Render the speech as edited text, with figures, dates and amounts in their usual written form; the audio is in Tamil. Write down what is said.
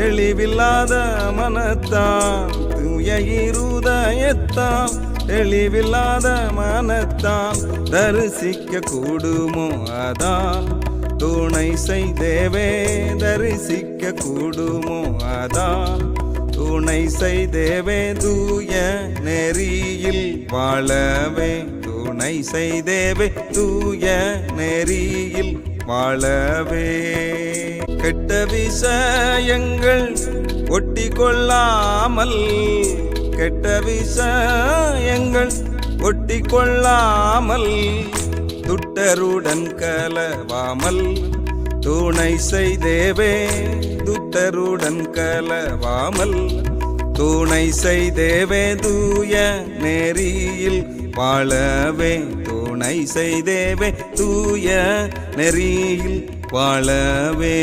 தெளிவில்லாத மனத்தான் தூய இருதயத்தான் தெளிவில்லாத மனத்தான் தரிசிக்க கூடுமோ அதான் துணை செய்தேவே தரிசிக்க கூடுமோ அதான் துணை செய்தேவே தூய நெறியில் வாழவே துணை செய்தேவே தூய நெறியில் வாழவே கெட்ட விஷயங்கள் ஒட்டி கொள்ளாமல் கெட்ட விஷயங்கள் ஒட்டி கொள்ளாமல் துட்டருடன் கலவாமல் துணை செய்தேவே துட்டருடன் கலவாமல் துணை செய்தேவே தூய நெறியில் வாழவே துணை செய்தேவே தூய நெறியில் வாழவே